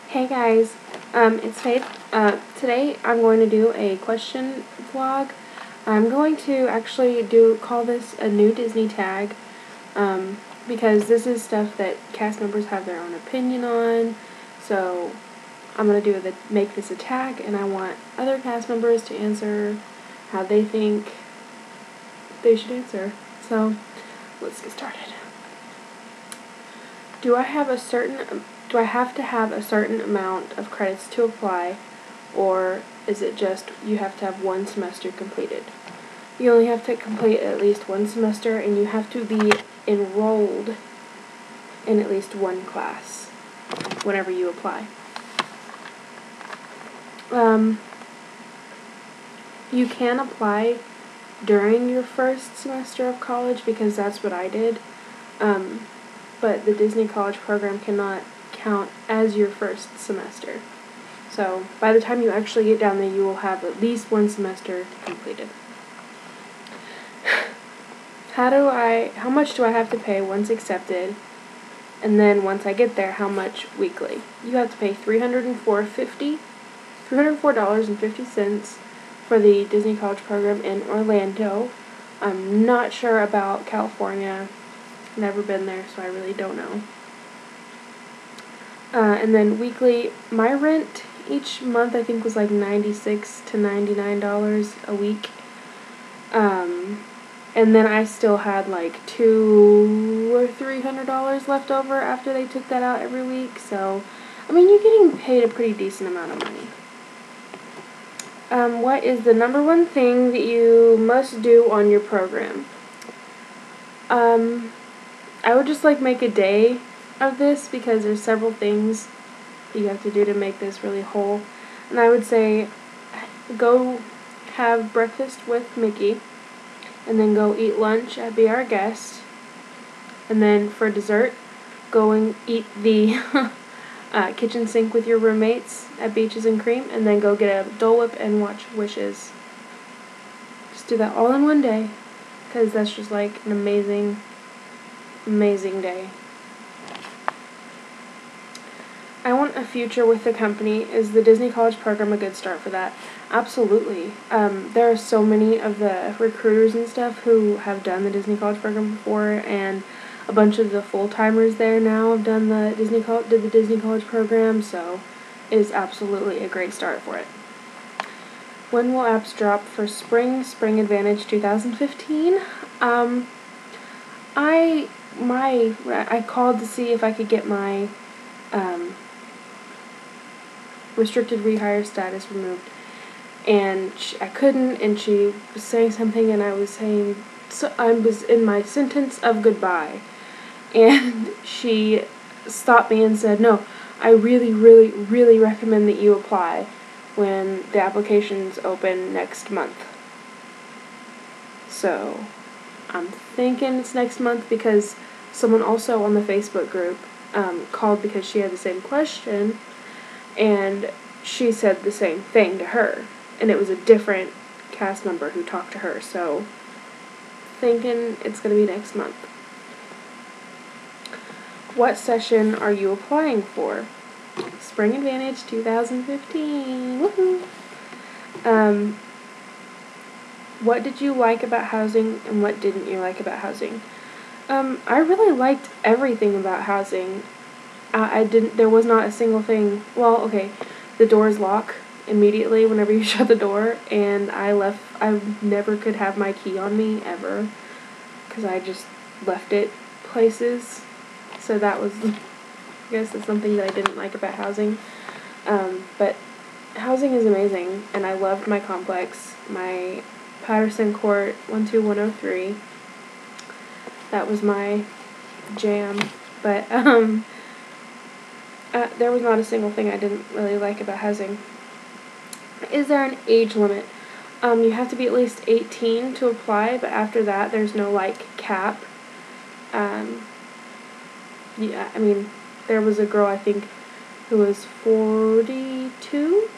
Hey guys, it's Faith. Today I'm going to do a question vlog. I'm going to actually call this a new Disney tag, because this is stuff that cast members have their own opinion on. So I'm going to make this a tag, and I want other cast members to answer how they think they should answer. So let's get started. Do I have to have a certain amount of credits to apply, or is it just you have to have one semester completed? You only have to complete at least one semester, and you have to be enrolled in at least one class whenever you apply. You can apply during your first semester of college, because that's what I did. But the Disney College program cannot count as your first semester. So by the time you actually get down there, you will have at least one semester completed. How much do I have to pay once accepted? And then once I get there, how much weekly? You have to pay $304.50 for the Disney College program in Orlando. I'm not sure about California. Never been there, so I really don't know. And then weekly, my rent each month I think was like $96 to $99 a week. And then I still had like $200 or $300 left over after they took that out every week. So, I mean, you're getting paid a pretty decent amount of money. What is the number one thing that you must do on your program? I would just make a day of this, because there's several things you have to do to make this really whole. And I would say go have breakfast with Mickey, and then go eat lunch at Be Our Guest, and then for dessert, go and eat the kitchen sink with your roommates at Beaches and Cream, and then go get a Dole Whip and watch Wishes. Just do that all in one day, because that's just like an amazing day. I want a future with the company. Is the Disney College program a good start for that? Absolutely. There are so many of the recruiters and stuff who have done the Disney College program before, and a bunch of the full-timers there now have done the Disney College program, so it is absolutely a great start for it. When will apps drop for Spring Advantage 2015? I called to see if I could get my restricted rehire status removed, and I couldn't, and she was saying something, and I was saying, so I was in my sentence of goodbye, and she stopped me and said, no, I really, really, really recommend that you apply when the applications open next month. So I'm thinking it's next month, because someone also on the Facebook group called because she had the same question, and she said the same thing to her, and it was a different cast member who talked to her, so thinking it's going to be next month. What session are you applying for? Spring Advantage 2015. Woohoo! What did you like about housing, and what didn't you like about housing? I really liked everything about housing. There was not a single thing. Well, okay, the doors lock immediately whenever you shut the door, and I never could have my key on me, ever, because I just left it places. So that was, I guess that's something that I didn't like about housing. But housing is amazing, and I loved my complex, my Patterson Court 12103. That was my jam. But there was not a single thing I didn't really like about housing. Is there an age limit? You have to be at least 18 to apply, but after that there's no cap. Yeah, I mean, there was a girl, I think, who was 42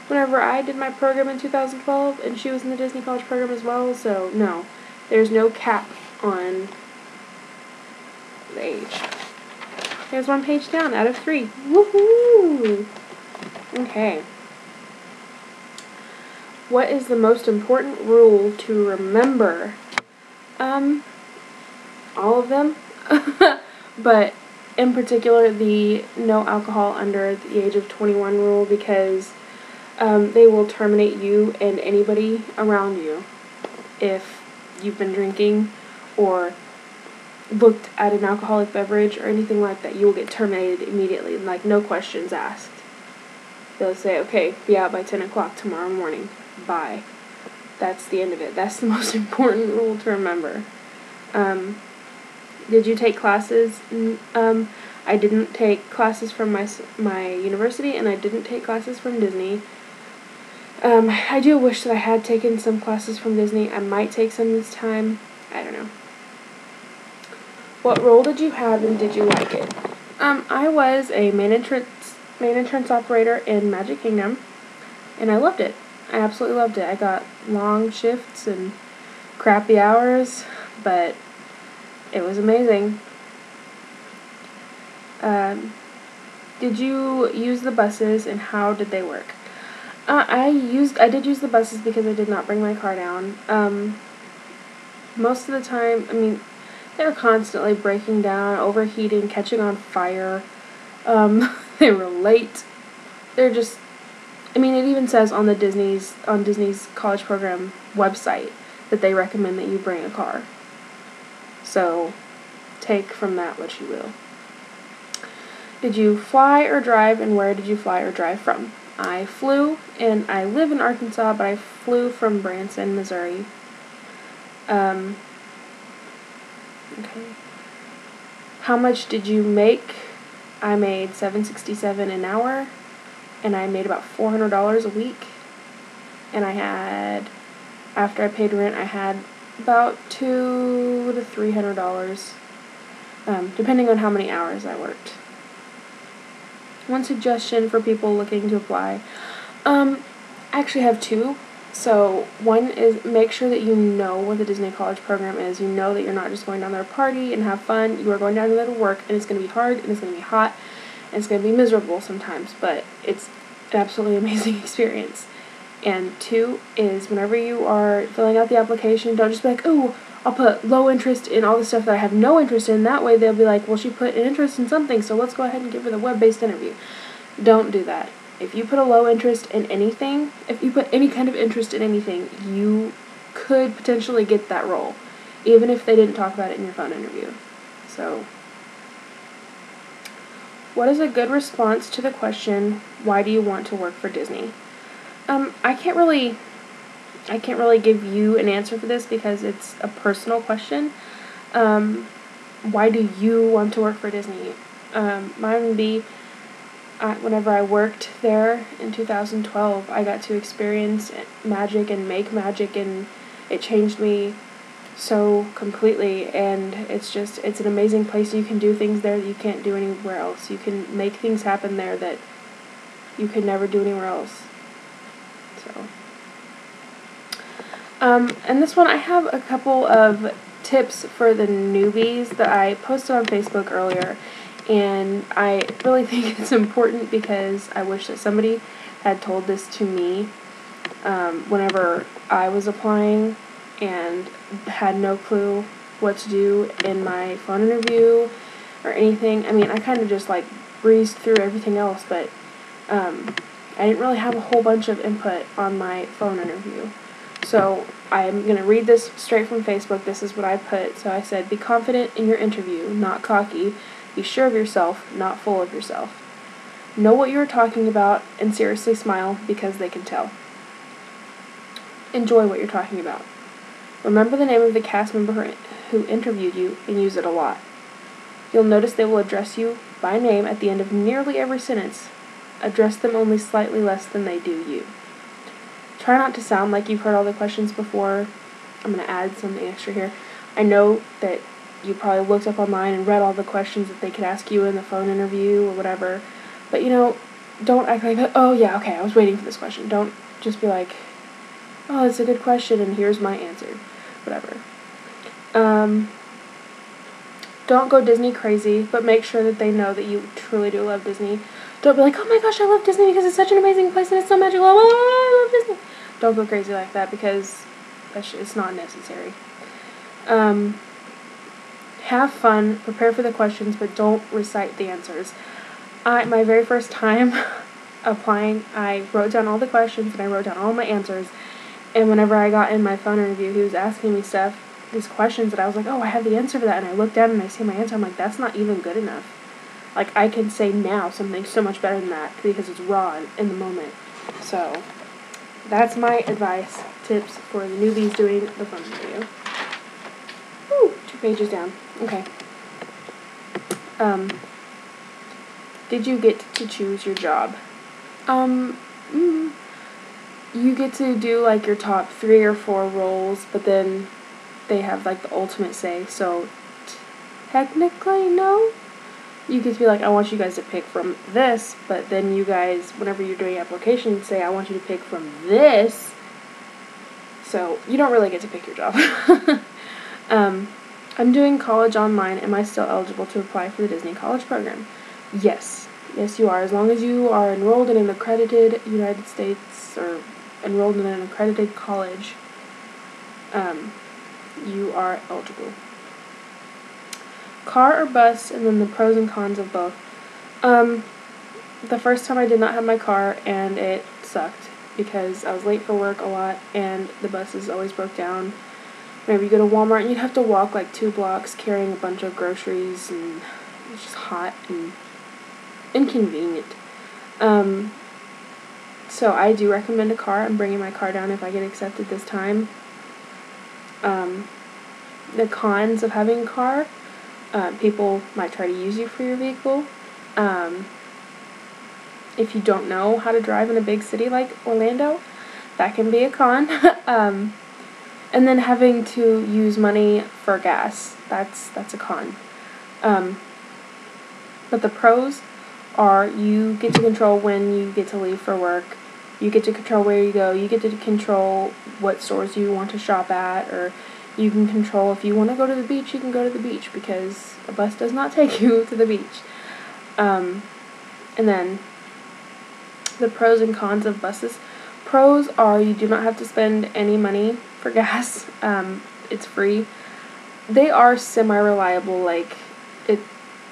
whenever I did my program in 2012, and she was in the Disney College program as well, so no, there's no cap on the age. There's 1 page down out of 3. Woohoo! Okay. What is the most important rule to remember? All of them. But in particular, the no alcohol under the age of 21 rule, because they will terminate you and anybody around you if you've been drinking or looked at an alcoholic beverage or anything like that. You will get terminated immediately, like no questions asked. They'll say, okay, be out by 10 o'clock tomorrow morning. Bye. That's the end of it. That's the most important rule to remember. Did you take classes? I didn't take classes from my university, and I didn't take classes from Disney. I do wish that I had taken some classes from Disney. I might take some this time. I don't know. What role did you have, and did you like it? I was a main entrance operator in Magic Kingdom, and I loved it. I absolutely loved it. I got long shifts and crappy hours, but it was amazing. Did you use the buses, and how did they work? I did use the buses because I did not bring my car down. Most of the time, I mean, they were constantly breaking down, overheating, catching on fire. They were late. They're just, I mean, it even says on Disney's college program website that they recommend that you bring a car. So, take from that what you will. Did you fly or drive, and where did you fly or drive from? I flew, and I live in Arkansas, but I flew from Branson, Missouri. Okay. How much did you make? I made $7.67 an hour, and I made about $400 a week. And I had, after I paid rent, I had about $200 to $300, depending on how many hours I worked. One suggestion for people looking to apply. I actually have 2. So, one is make sure that you know what the Disney College Program is. You know that you're not just going down there to party and have fun. You are going down there to work, and it's going to be hard, and it's going to be hot, and it's going to be miserable sometimes, but it's an absolutely amazing experience. And 2 is whenever you are filling out the application, don't just be like, oh, I'll put low interest in all the stuff that I have no interest in. That way they'll be like, well, she put an interest in something, so let's go ahead and give her the web-based interview. Don't do that. If you put a low interest in anything, if you put any kind of interest in anything, you could potentially get that role, even if they didn't talk about it in your phone interview. So, what is a good response to the question, why do you want to work for Disney? I can't really give you an answer for this because it's a personal question. Why do you want to work for Disney? Mine would be, whenever I worked there in 2012, I got to experience magic and make magic, and it changed me so completely, and it's an amazing place. You can do things there that you can't do anywhere else. You can make things happen there that you could never do anywhere else. So, and this one, I have a couple of tips for the newbies that I posted on Facebook earlier, and I really think it's important because I wish that somebody had told this to me whenever I was applying and had no clue what to do in my phone interview or anything. I mean, I kind of just like breezed through everything else, but I didn't really have a whole bunch of input on my phone interview. So I'm going to read this straight from Facebook. This is what I put. So I said, be confident in your interview, not cocky. Be sure of yourself, not full of yourself. Know what you are talking about and seriously smile because they can tell. Enjoy what you're talking about. Remember the name of the cast member who interviewed you and use it a lot. You'll notice they will address you by name at the end of nearly every sentence. Address them only slightly less than they do you. Try not to sound like you've heard all the questions before. I'm going to add something extra here. I know that you probably looked up online and read all the questions that they could ask you in the phone interview or whatever. But, don't act like, oh, yeah, okay, I was waiting for this question. Don't just be like, oh, it's a good question and here's my answer. Whatever. Don't go Disney crazy, but make sure that they know that you truly do love Disney. Don't be like, oh my gosh, I love Disney because it's such an amazing place and it's so magical. Oh, I love Disney. Don't go crazy like that because it's not necessary. Have fun, prepare for the questions, but don't recite the answers. My very first time applying, I wrote down all the questions and I wrote down all my answers. And whenever I got in my phone interview, he was asking me these questions that I was like, oh, I have the answer for that. And I looked down and I see my answer. I'm like, that's not even good enough. Like, I can say now something so much better than that because it's raw in the moment. So, that's my advice, tips for the newbies doing the phone interview. Woo, 2 pages down. Okay. Did you get to choose your job? You get to do, like, your top 3 or 4 roles, but then they have, like, the ultimate say, so technically, no. You get to be like, I want you guys to pick from this, but then you guys, whenever you're doing applications, say, I want you to pick from this. So, you don't really get to pick your job. I'm doing college online. Am I still eligible to apply for the Disney College Program? Yes. Yes, you are. As long as you are enrolled in an accredited United States or enrolled in an accredited college, you are eligible. Car or bus, and then the pros and cons of both. The first time I did not have my car, and it sucked because I was late for work a lot, and the buses always broke down. Whenever you go to Walmart, and you'd have to walk like 2 blocks carrying a bunch of groceries, and it was just hot and inconvenient. So I do recommend a car. I'm bringing my car down if I get accepted this time. The cons of having a car, people might try to use you for your vehicle. If you don't know how to drive in a big city like Orlando, that can be a con. And then having to use money for gas, that's a con. But the pros are you get to control when you get to leave for work. You get to control where you go. You get to control what stores you want to shop at, or you can control if you want to go to the beach, you can go to the beach because a bus does not take you to the beach. And then the pros and cons of buses. Pros are you do not have to spend any money for gas. It's free. They are semi-reliable. Like,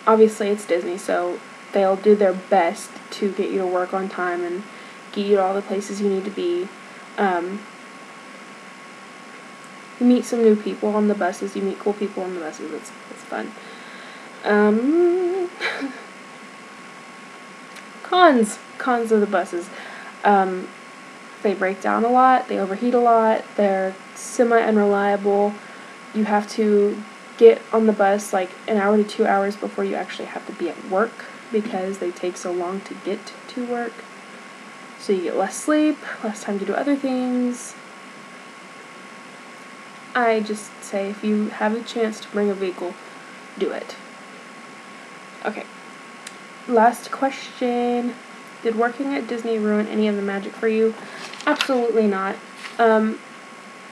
obviously it's Disney, so they'll do their best to get you to work on time and get you to all the places you need to be. You meet some new people on the buses. You meet cool people on the buses. It's fun. Cons of the buses. They break down a lot. They overheat a lot. They're semi-unreliable. You have to get on the bus like an hour to 2 hours before you actually have to be at work because they take so long to get to work. So you get less sleep, less time to do other things. I just say if you have a chance to bring a vehicle, do it. Okay. Last question. Did working at Disney ruin any of the magic for you? Absolutely not.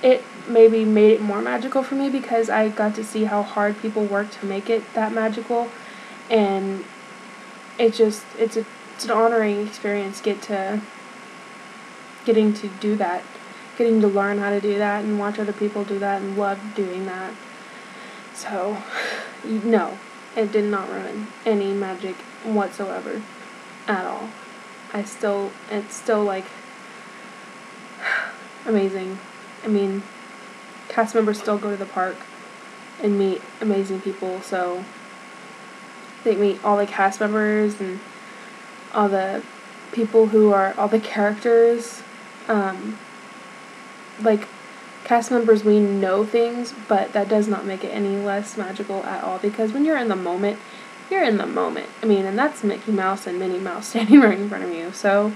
It maybe made it more magical for me because I got to see how hard people work to make it that magical, and it's an honoring experience getting to do that, getting to learn how to do that and watch other people do that and love doing that. So, no, it did not ruin any magic whatsoever at all. It's still like amazing. I mean, cast members still go to the park and meet amazing people, so they meet all the cast members and all the people who are all the characters. Like, cast members, we know things, but that does not make it any less magical at all, because when you're in the moment, you're in the moment. I mean, and that's Mickey Mouse and Minnie Mouse standing right in front of you. So,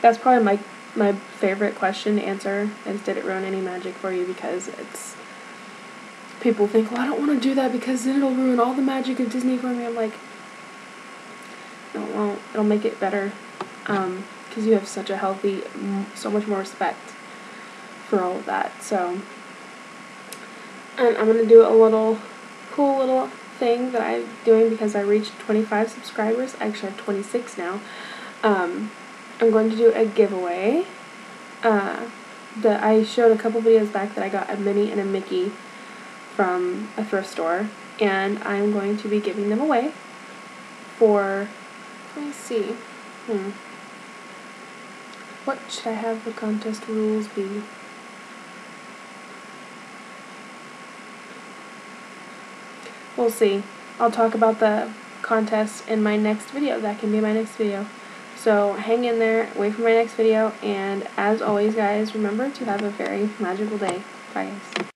that's probably my favorite question to answer is, did it ruin any magic for you? Because it's, people think, well, I don't want to do that because then it'll ruin all the magic of Disney for me. I'm like, no, it won't. It'll make it better. Because you have such a healthy, so much more respect for all of that. So, and I'm going to do a little cool little thing that I'm doing because I reached 25 subscribers. I actually have 26 now. I'm going to do a giveaway. That I showed a couple videos back that I got a Minnie and a Mickey from a thrift store, and I'm going to be giving them away for, let me see, what should I have the contest rules be? We'll see. I'll talk about the contest in my next video. That can be my next video. So hang in there, wait for my next video, and as always guys, remember to have a very magical day. Bye guys.